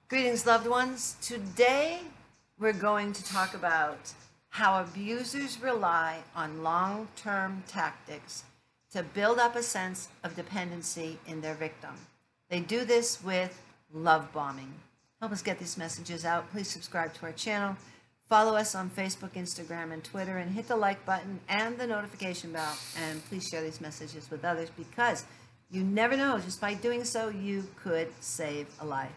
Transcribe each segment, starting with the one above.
Greetings, loved ones. Today, we're going to talk about how abusers rely on long-term tactics to build up a sense of dependency in their victim. They do this with love bombing. Help us get these messages out. Please subscribe to our channel. Follow us on Facebook, Instagram, and Twitter, and hit the like button and the notification bell. And please share these messages with others because you never know, just by doing so, you could save a life.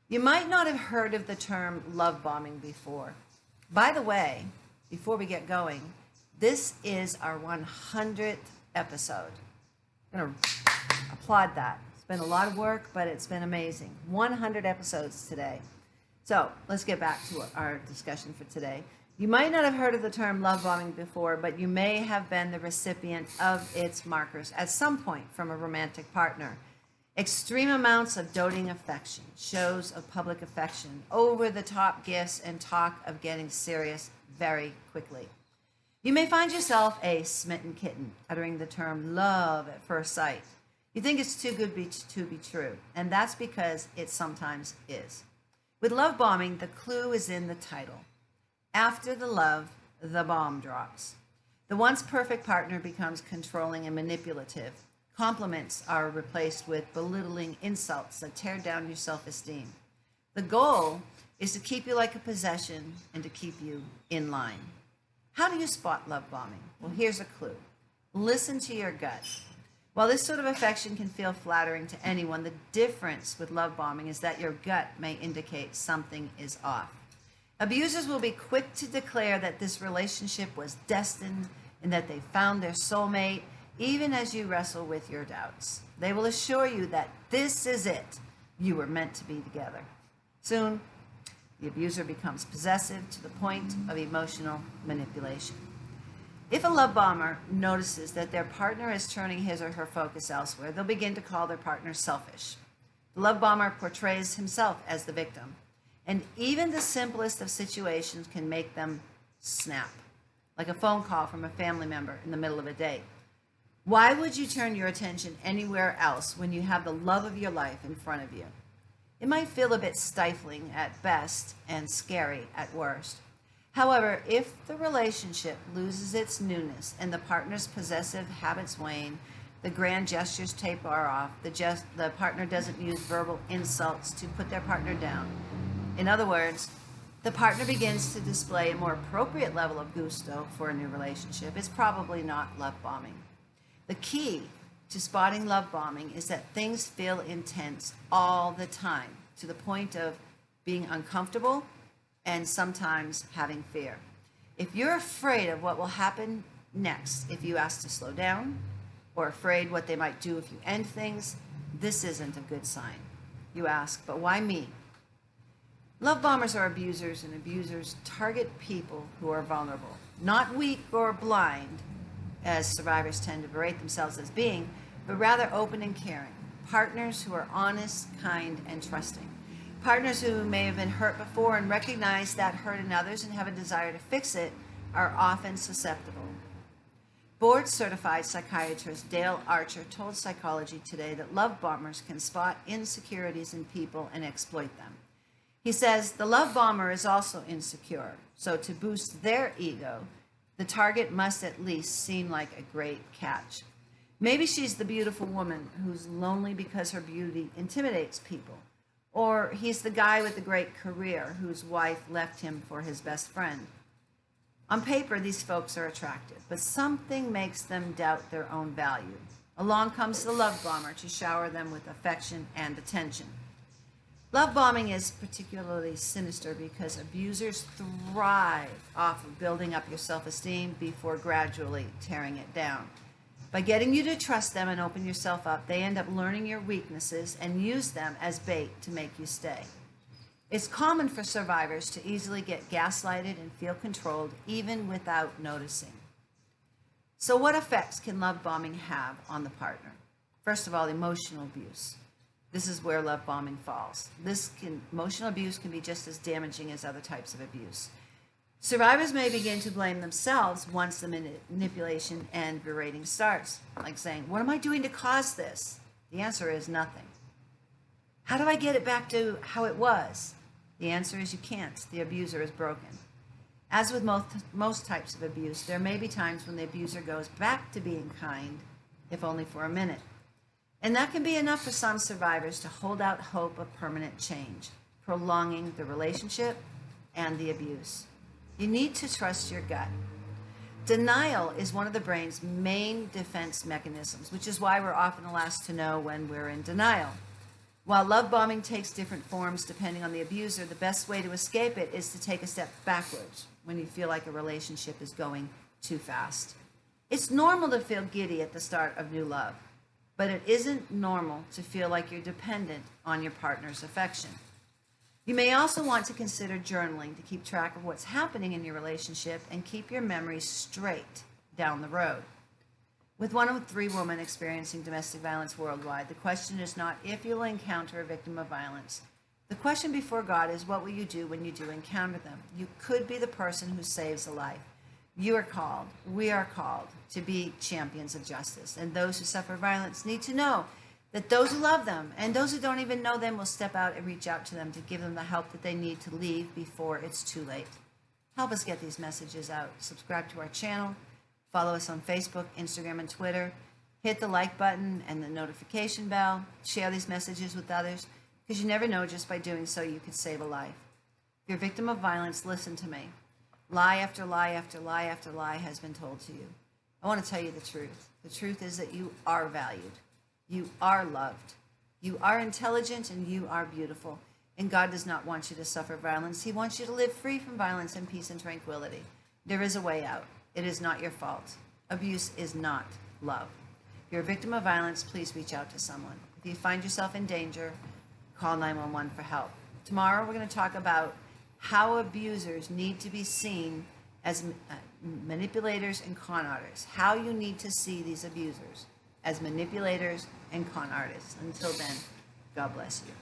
You might not have heard of the term love bombing before. By the way, before we get going, this is our 100th episode. I'm going to applaud that. It's been a lot of work, but it's been amazing. 100 episodes today. So let's get back to our discussion for today. You might not have heard of the term love bombing before, but you may have been the recipient of its markers at some point from a romantic partner. Extreme amounts of doting affection, shows of public affection, over-the-top gifts, and talk of getting serious very quickly. You may find yourself a smitten kitten, uttering the term love at first sight. You think it's too good to be true, and that's because it sometimes is. With love bombing, the clue is in the title. After the love, the bomb drops. The once perfect partner becomes controlling and manipulative. Compliments are replaced with belittling insults that tear down your self-esteem. The goal is to keep you like a possession and to keep you in line. How do you spot love bombing? Well, here's a clue. Listen to your gut. While this sort of affection can feel flattering to anyone, the difference with love bombing is that your gut may indicate something is off. Abusers will be quick to declare that this relationship was destined and that they found their soulmate, even as you wrestle with your doubts. They will assure you that this is it. You were meant to be together. Soon, the abuser becomes possessive to the point of emotional manipulation. If a love bomber notices that their partner is turning his or her focus elsewhere, they'll begin to call their partner selfish. The love bomber portrays himself as the victim, and even the simplest of situations can make them snap, like a phone call from a family member in the middle of a date. Why would you turn your attention anywhere else when you have the love of your life in front of you? It might feel a bit stifling at best and scary at worst. However, if the relationship loses its newness and the partner's possessive habits wane, the grand gestures taper off, the partner doesn't use verbal insults to put their partner down. In other words, the partner begins to display a more appropriate level of gusto for a new relationship. It's probably not love bombing. The key to spotting love bombing is that things feel intense all the time, to the point of being uncomfortable and sometimes having fear. If you're afraid of what will happen next if you ask to slow down, or afraid what they might do if you end things, this isn't a good sign. You ask, but why me? Love bombers are abusers, and abusers target people who are vulnerable, not weak or blind, as survivors tend to berate themselves as being, but rather open and caring. Partners who are honest, kind, and trusting. Partners who may have been hurt before and recognize that hurt in others and have a desire to fix it are often susceptible. Board-certified psychiatrist Dale Archer told Psychology Today that love bombers can spot insecurities in people and exploit them. He says the love bomber is also insecure, so to boost their ego, the target must at least seem like a great catch. Maybe she's the beautiful woman who's lonely because her beauty intimidates people. Or he's the guy with the great career whose wife left him for his best friend. On paper, these folks are attractive, but something makes them doubt their own value. Along comes the love bomber to shower them with affection and attention. Love bombing is particularly sinister because abusers thrive off of building up your self-esteem before gradually tearing it down. By getting you to trust them and open yourself up, they end up learning your weaknesses and use them as bait to make you stay. It's common for survivors to easily get gaslighted and feel controlled even without noticing. So what effects can love bombing have on the partner? First of all, emotional abuse. This is where love bombing falls. Emotional abuse can be just as damaging as other types of abuse. Survivors may begin to blame themselves once the manipulation and berating starts, like saying, "What am I doing to cause this?" The answer is nothing. How do I get it back to how it was? The answer is you can't. The abuser is broken. As with most types of abuse, there may be times when the abuser goes back to being kind, if only for a minute. And that can be enough for some survivors to hold out hope of permanent change, prolonging the relationship and the abuse. You need to trust your gut. Denial is one of the brain's main defense mechanisms, which is why we're often the last to know when we're in denial. While love bombing takes different forms depending on the abuser, the best way to escape it is to take a step backwards when you feel like a relationship is going too fast. It's normal to feel giddy at the start of new love, but it isn't normal to feel like you're dependent on your partner's affection. You may also want to consider journaling to keep track of what's happening in your relationship and keep your memories straight down the road. With 1 in 3 women experiencing domestic violence worldwide, the question is not if you'll encounter a victim of violence. The question before God is, what will you do when you do encounter them? You could be the person who saves a life. You are called, we are called to be champions of justice. And those who suffer violence need to know that those who love them and those who don't even know them will step out and reach out to them to give them the help that they need to leave before it's too late. Help us get these messages out. Subscribe to our channel. Follow us on Facebook, Instagram, and Twitter. Hit the like button and the notification bell. Share these messages with others, because you never know, just by doing so you could save a life. If you're a victim of violence, listen to me. Lie after lie after lie after lie has been told to you. I want to tell you the truth. The truth is that you are valued. You are loved. You are intelligent and you are beautiful. And God does not want you to suffer violence. He wants you to live free from violence in peace and tranquility. There is a way out. It is not your fault. Abuse is not love. If you're a victim of violence, please reach out to someone. If you find yourself in danger, call 911 for help. Tomorrow we're going to talk about how abusers need to be seen as manipulators and con artists. How you need to see these abusers as manipulators and con artists. Until then, God bless you.